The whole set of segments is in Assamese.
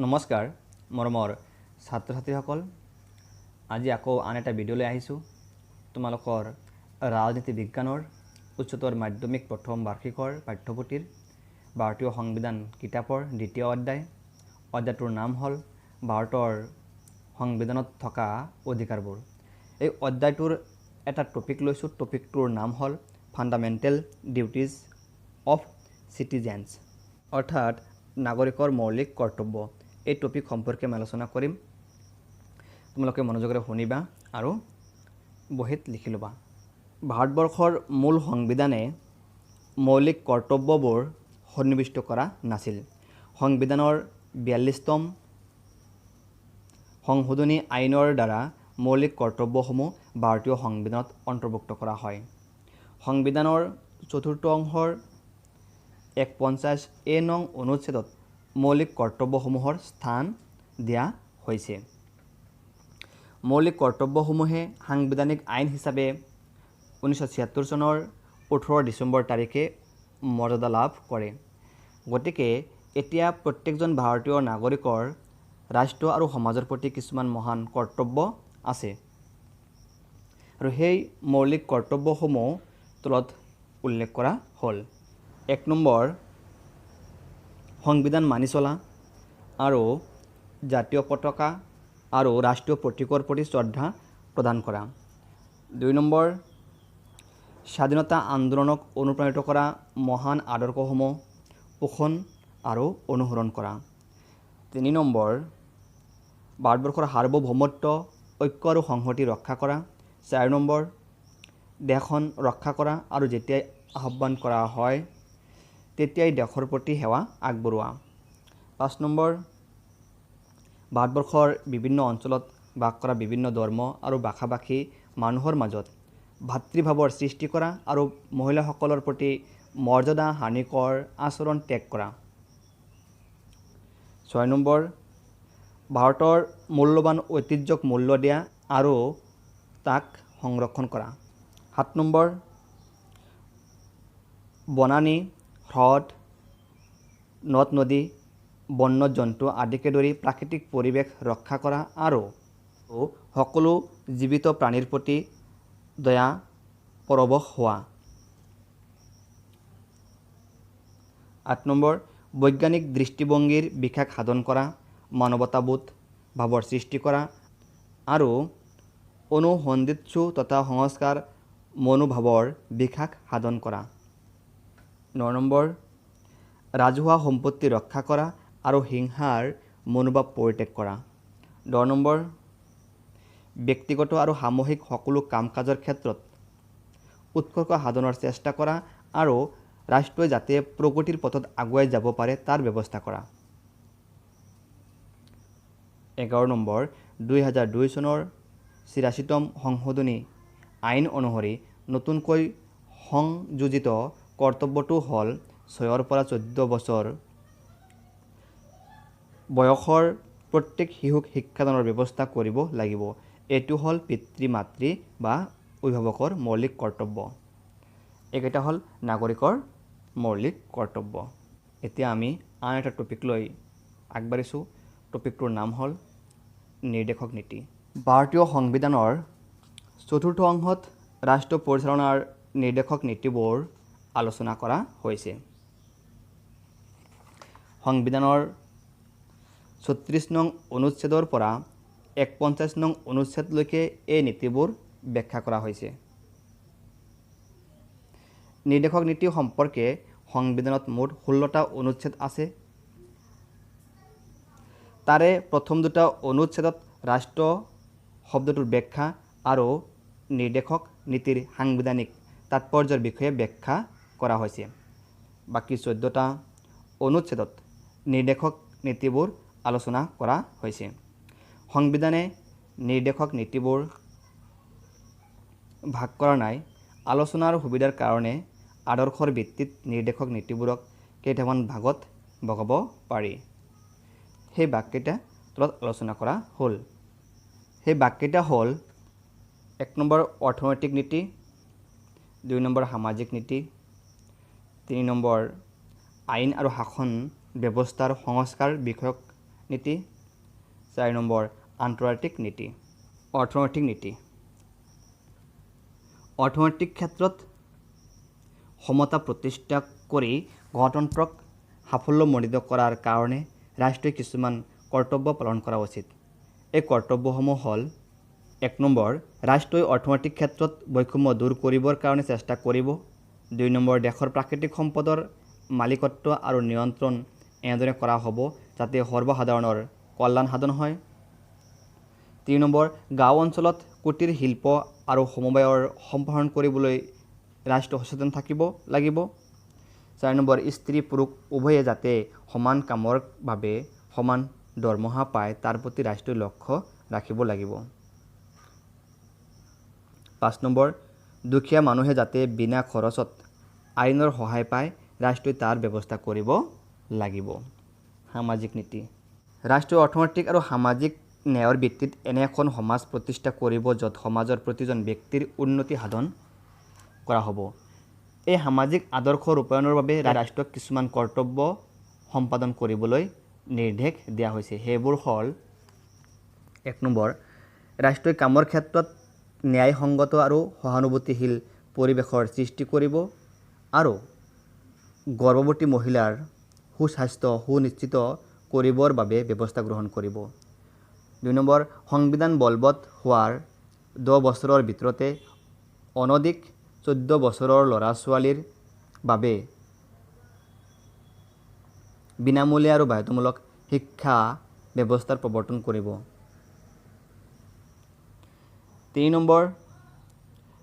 নমস্কাৰ মৰমৰ ছাত্ৰ ছাত্ৰীসকল, আজি আকৌ আন এটা ভিডিঅ'লৈ আহিছোঁ। তোমালোকৰ ৰাজনীতি বিজ্ঞানৰ উচ্চতৰ মাধ্যমিক প্ৰথম বাৰ্ষিকৰ পাঠ্যপুথিৰ ভাৰতীয় সংবিধান কিতাপৰ দ্বিতীয় অধ্যায়। অধ্যায়টোৰ নাম হ'ল ভাৰতৰ সংবিধানত থকা অধিকাৰবোৰ। এই অধ্যায়টোৰ এটা টপিক লৈছোঁ। টপিকটোৰ নাম হ'ল ফাণ্ডামেণ্টেল ডিউটিজ অফ চিটিজেন্স, অৰ্থাৎ নাগৰিকৰ মৌলিক কৰ্তব্য। এই টপিক সম্পৰ্কে আমি আলোচনা কৰিম। তোমালোকে মনোযোগেৰে শুনিবা আৰু বহীত লিখি ল'বা। ভাৰতবৰ্ষৰ মূল সংবিধানে মৌলিক কৰ্তব্যবোৰ সন্নিৱিষ্ট কৰা নাছিল। সংবিধানৰ 42তম সংশোধনী আইনৰ দ্বাৰা মৌলিক কৰ্তব্যসমূহ ভাৰতীয় সংবিধানত অন্তৰ্ভুক্ত কৰা হয়। সংবিধানৰ 4ৰ্থ অংশৰ 150A নং অনুচ্ছেদত মৌলিক কৰ্তব্যসমূহৰ স্থান দিয়া হৈছে। মৌলিক কৰ্তব্যসমূহে সাংবিধানিক আইন হিচাপে 1976 চনৰ 18 ডিচেম্বৰ তাৰিখে মৰ্যাদা লাভ কৰে। গতিকে এতিয়া প্ৰত্যেকজন ভাৰতীয় নাগৰিকৰ ৰাষ্ট্ৰ আৰু সমাজৰ প্ৰতি কিছুমান মহান কৰ্তব্য আছে, আৰু সেই মৌলিক কৰ্তব্যসমূহ তলত উল্লেখ কৰা হ'ল। 1 নম্বৰ, সংবিধান মানি চলা আৰু জাতীয় পতাকা আৰু ৰাষ্ট্ৰীয় প্ৰতীকৰ প্ৰতি শ্ৰদ্ধা প্ৰদান কৰা। 2 নম্বৰ, স্বাধীনতা আন্দোলনক অনুপ্ৰাণিত কৰা মহান আদৰ্শসমূহ পোষণ আৰু অনুসৰণ কৰা। 3 নম্বৰ, ভাৰতবৰ্ষৰ সাৰ্বভৌমত্ব, ঐক্য আৰু সংহতি ৰক্ষা কৰা। 4 নম্বৰ, দেশখন ৰক্ষা কৰা আৰু যেতিয়াই আহ্বান কৰা হয় তেতিয়াই দেশৰ প্ৰতি সেৱা আগবঢ়োৱা। 5 নম্বৰ, ভাৰতবৰ্ষৰ বিভিন্ন অঞ্চলত বাস কৰা বিভিন্ন ধৰ্ম আৰু ভাষা ভাষী মানুহৰ মাজত ভাতৃভাৱৰ সৃষ্টি কৰা আৰু মহিলাসকলৰ প্ৰতি মৰ্যাদা হানিকৰ আচৰণ ত্যাগ কৰা। 6 নম্বৰ, ভাৰতৰ মূল্যৱান ঐতিহ্যক মূল্য দিয়া আৰু তাক সংৰক্ষণ কৰা। 7 নম্বৰ, বনানী, হ্ৰদ, নদ নদী, বন্য জন্তু আদিকে ধৰি প্ৰাকৃতিক পৰিৱেশ ৰক্ষা কৰা আৰু সকলো জীৱিত প্ৰাণীৰ প্ৰতি দয়া পৰৱশ হোৱা। 8 নম্বৰ, বৈজ্ঞানিক দৃষ্টিভংগীৰ বিকাশ সাধন কৰা, মানৱতাবোধ ভাৱৰ সৃষ্টি কৰা আৰু অনুসন্ধিৎসু তথা সংস্কাৰ মনোভাৱৰ বিকাশ সাধন কৰা। 9 নম্বৰ, ৰাজহুৱা সম্পত্তি ৰক্ষা কৰা আৰু হিংসাৰ মনোভাৱ পৰিত্যাগ কৰা। 10 নম্বৰ, ব্যক্তিগত আৰু সামূহিক সকলো কাম কাজৰ ক্ষেত্ৰত উৎকৰ্ষ সাধনৰ চেষ্টা কৰা আৰু ৰাষ্ট্ৰই যাতে প্ৰগতিৰ পথত আগুৱাই যাব পাৰে তাৰ ব্যৱস্থা কৰা। 11 নম্বৰ, 2002 চনৰ 84তম সংশোধনী আইন অনুসৰি নতুনকৈ সংযোজিত কৰ্তব্যটো হ'ল 6 পৰা 14 বছৰ বয়সৰ প্ৰত্যেক শিশুক শিক্ষাদানৰ ব্যৱস্থা কৰিব লাগিব। এইটো হ'ল পিতৃ মাতৃ বা অভিভাৱকৰ মৌলিক কৰ্তব্য। এইকেইটা হ'ল নাগৰিকৰ মৌলিক কৰ্তব্য। এতিয়া আমি আন এটা টপিক লৈ আগবাঢ়িছোঁ। টপিকটোৰ নাম হ'ল নিৰ্দেশক নীতি। ভাৰতীয় সংবিধানৰ 4ৰ্থ অংশত ৰাষ্ট্ৰ পৰিচালনাৰ নিৰ্দেশক নীতিবোৰ আলোচনা কৰা হৈছে। সংবিধানৰ 36 নং অনুচ্ছেদৰ পৰা 150 নং অনুচ্ছেদলৈকে এই নীতিবোৰ ব্যাখ্যা কৰা হৈছে। নিৰ্দেশক নীতি সম্পৰ্কে সংবিধানত মুঠ 16টা অনুচ্ছেদ আছে। তাৰে প্ৰথম 2টা অনুচ্ছেদত ৰাষ্ট্ৰ শব্দটোৰ ব্যাখ্যা আৰু নিৰ্দেশক নীতিৰ সাংবিধানিক তাৎপৰ্যৰ বিষয়ে ব্যাখ্যা কৰা হৈছে। বাকী 14টা অনুচ্ছেদত নিৰ্দেশক নীতিবোৰ আলোচনা কৰা হৈছে। সংবিধানে নিৰ্দেশক নীতিবোৰ ভাগ কৰা নাই। আলোচনাৰ সুবিধাৰ কাৰণে আদৰ্শৰ ভিত্তিত নিৰ্দেশক নীতিবোৰক কেইটামান ভাগত ভগাব পাৰি। সেই ভাগকেইটা তলত আলোচনা কৰা হ'ল। সেই ভাগকেইটা হ'ল: 1 নম্বৰ, অৰ্থনৈতিক নীতি; 2 নম্বৰ, সামাজিক নীতি; 3 নম্বৰ, আইন আৰু শাসন ব্যৱস্থাৰ সংস্কাৰ বিষয়ক নীতি। 4 নম্বৰ আন্তৰ্জাতিক নীতি। অৰ্থনৈতিক নীতি। অৰ্থনৈতিক ক্ষেত্ৰত সমতা প্ৰতিষ্ঠা কৰি গণতন্ত্ৰক সাফল্যমণ্ডিত কৰাৰ কাৰণে ৰাষ্ট্ৰই কিছুমান কৰ্তব্য পালন কৰা উচিত। এই কৰ্তব্যসমূহ হ'ল: 1 নম্বৰ ৰাষ্ট্ৰই অৰ্থনৈতিক ক্ষেত্ৰত বৈষম্য দূৰ কৰিবৰ কাৰণে চেষ্টা কৰিব। 2 নম্বৰ দেশৰ প্ৰাকৃতিক সম্পদৰ মালিকত্ব আৰু নিয়ন্ত্ৰণ এনেদৰে কৰা হ'ব যাতে সৰ্বসাধাৰণৰ কল্যাণ সাধন হয়। 3 নম্বৰ গাঁও অঞ্চলত কুটিৰ শিল্প আৰু সমবায়ৰ সম্প্ৰসাৰণ কৰিবলৈ ৰাষ্ট্ৰ সচেতন থাকিব লাগিব। 4 নম্বৰ স্ত্ৰী পুৰুষ উভয়ে যাতে সমান কামৰ বাবে সমান দৰমহা পায় তাৰ প্ৰতি ৰাষ্ট্ৰই লক্ষ্য ৰাখিব লাগিব। 5 নম্বৰ দুখীয়া মানুহে যাতে বিনা খৰচত আইনৰ সহায় পায় ৰাষ্ট্ৰই তাৰ ব্যৱস্থা কৰিব লাগিব। সামাজিক নীতি। ৰাষ্ট্ৰীয় অৰ্থনৈতিক আৰু সামাজিক ন্যায়ৰ ভিত্তিত এনে এখন সমাজ প্ৰতিষ্ঠা কৰিব য'ত সমাজৰ প্ৰতিজন ব্যক্তিৰ উন্নতি সাধন কৰা হ'ব। এই সামাজিক আদৰ্শ ৰূপায়ণৰ বাবে ৰাষ্ট্ৰক কিছুমান কৰ্তব্য সম্পাদন কৰিবলৈ নিৰ্দেশ দিয়া হৈছে। সেইবোৰ হ'ল: 1 নম্বৰ ৰাষ্ট্ৰই কামৰ ক্ষেত্ৰত ন্যায়সংগত আৰু সহানুভূতিশীল পৰিৱেশৰ সৃষ্টি কৰিব আৰু গৰ্ভৱতী মহিলাৰ সুস্বাস্থ্য সুনিশ্চিত কৰিবৰ বাবে ব্যৱস্থা গ্ৰহণ কৰিব। 2 নম্বৰ সংবিধান বলবৎ হোৱাৰ 10 বছৰৰ ভিতৰতে অনধিক 14 বছৰৰ ল'ৰা ছোৱালীৰ বাবে বিনামূলীয়া আৰু বাধ্যতামূলক শিক্ষা ব্যৱস্থাৰ প্ৰৱৰ্তন কৰিব। 3 নম্বৰ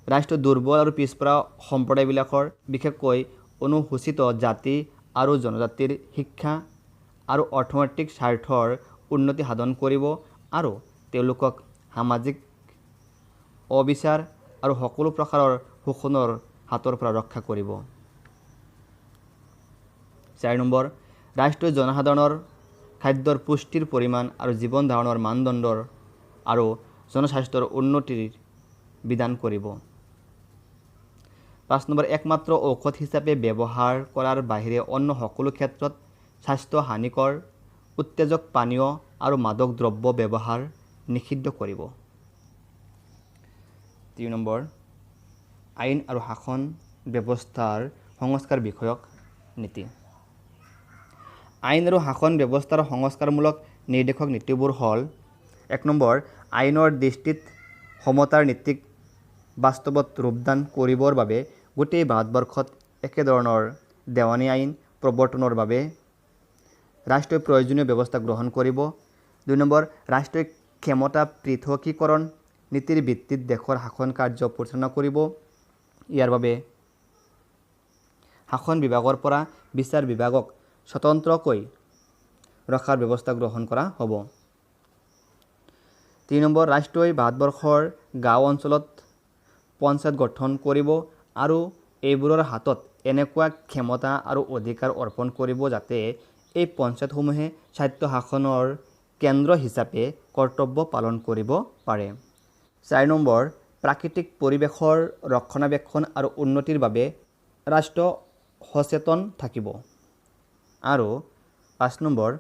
ৰাষ্ট্ৰীয় দুৰ্বল আৰু পিছপৰা সম্প্ৰদায়বিলাকৰ বিশেষকৈ অনুসূচিত জাতি আৰু জনজাতিৰ শিক্ষা আৰু অৰ্থনৈতিক স্বাৰ্থৰ উন্নতি সাধন কৰিব আৰু তেওঁলোকক সামাজিক অবিচাৰ আৰু সকলো প্ৰকাৰৰ শোষণৰ হাতৰ পৰা ৰক্ষা কৰিব। 4 নম্বৰ ৰাষ্ট্ৰই জনসাধাৰণৰ খাদ্যৰ পুষ্টিৰ পৰিমাণ আৰু জীৱন ধাৰণৰ মানদণ্ডৰ আৰু জনস্বাস্থ্যৰ উন্নতিৰ বিধান কৰিব। 5 নম্বৰ একমাত্ৰ ঔষধ হিচাপে ব্যৱহাৰ কৰাৰ বাহিৰে অন্য সকলো ক্ষেত্ৰত স্বাস্থ্য হানিকৰ উত্তেজক পানীয় আৰু মাদক দ্ৰব্য ব্যৱহাৰ নিষিদ্ধ কৰিব। 3 নম্বৰ আইন আৰু শাসন ব্যৱস্থাৰ সংস্কাৰ বিষয়ক নীতি। আইন আৰু শাসন ব্যৱস্থাৰ সংস্কাৰমূলক নিৰ্দেশক নীতিবোৰ হ'ল: 1 নম্বৰ আইনৰ দৃষ্টিত সমতাৰ নীতিক বাস্তৱত ৰূপদান কৰিবৰ বাবে গোটেই ভাৰতবৰ্ষত একেধৰণৰ দেৱানী আইন প্ৰৱৰ্তনৰ বাবে ৰাষ্ট্ৰই প্ৰয়োজনীয় ব্যৱস্থা গ্ৰহণ কৰিব। 2 নম্বৰ ৰাষ্ট্ৰই ক্ষমতা পৃথকীকৰণ নীতিৰ ভিত্তিত দেশৰ শাসন কাৰ্য পৰিচালনা কৰিব। ইয়াৰ বাবে শাসন বিভাগৰ পৰা বিচাৰ বিভাগক স্বতন্ত্ৰকৈ ৰখাৰ ব্যৱস্থা গ্ৰহণ কৰা হ'ব। 3 নম্বৰ ৰাষ্ট্ৰই ভাৰতবৰ্ষৰ গাঁও অঞ্চলত পঞ্চায়ত গঠন কৰিব আৰু এইবোৰৰ হাতত এনেকুৱা ক্ষমতা আৰু অধিকাৰ অৰ্পণ কৰিব যাতে এই পঞ্চায়তসমূহে স্বায়ত্তশাসনৰ কেন্দ্ৰ হিচাপে কৰ্তব্য পালন কৰিব পাৰে। 4 নম্বৰ প্ৰাকৃতিক পৰিৱেশৰ ৰক্ষণাবেক্ষণ আৰু উন্নতিৰ বাবে ৰাষ্ট্ৰ সচেতন থাকিব আৰু 5 নম্বৰ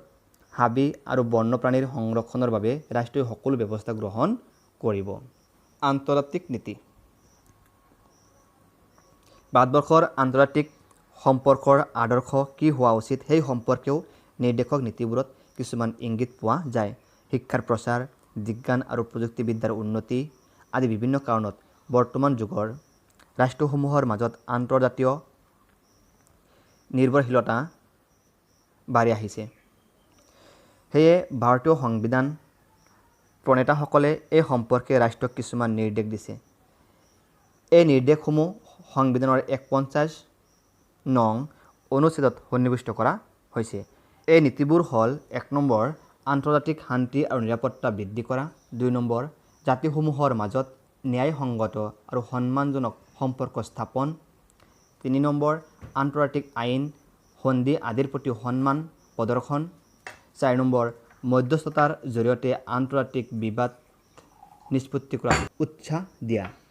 হাবি আৰু বন্যপ্ৰাণীৰ সংৰক্ষণৰ বাবে ৰাষ্ট্ৰই সকলো ব্যৱস্থা গ্ৰহণ কৰিব। আন্তৰ্জাতিক নীতি। ভাৰতবৰ্ষৰ আন্তৰ্জাতিক সম্পৰ্কৰ আদৰ্শ কি হোৱা উচিত সেই সম্পৰ্কেও নিৰ্দেশক নীতিবোৰত কিছুমান ইংগিত পোৱা যায়। শিক্ষাৰ প্ৰচাৰ, বিজ্ঞান আৰু প্ৰযুক্তিবিদ্যাৰ উন্নতি আদি বিভিন্ন কাৰণত বৰ্তমান যুগৰ ৰাষ্ট্ৰসমূহৰ মাজত আন্তৰ্জাতীয় নিৰ্ভৰশীলতা বাঢ়ি আহিছে। সেয়ে ভাৰতীয় সংবিধান প্ৰণেতাসকলে এই সম্পৰ্কে ৰাষ্ট্ৰক কিছুমান নিৰ্দেশ দিছে। এই নিৰ্দেশসমূহ সংবিধানৰ ৪১ নং অনুচ্ছেদত সন্নিৱিষ্ট কৰা হৈছে। এই নীতিবোৰ হ'ল: ১ নম্বৰ আন্তৰ্জাতিক শান্তি আৰু নিৰাপত্তা বৃদ্ধি কৰা। ২ নম্বৰ জাতিসমূহৰ মাজত ন্যায়সংগত আৰু সন্মানজনক সম্পৰ্ক স্থাপন। ৩ নম্বৰ আন্তৰ্জাতিক আইন সন্ধি আদিৰ প্ৰতি সন্মান প্ৰদৰ্শন। ৪ নম্বৰ মধ্যস্থতাৰ জৰিয়তে আন্তৰ্জাতিক বিবাদ নিষ্পত্তি কৰাত উৎসাহ দিয়া।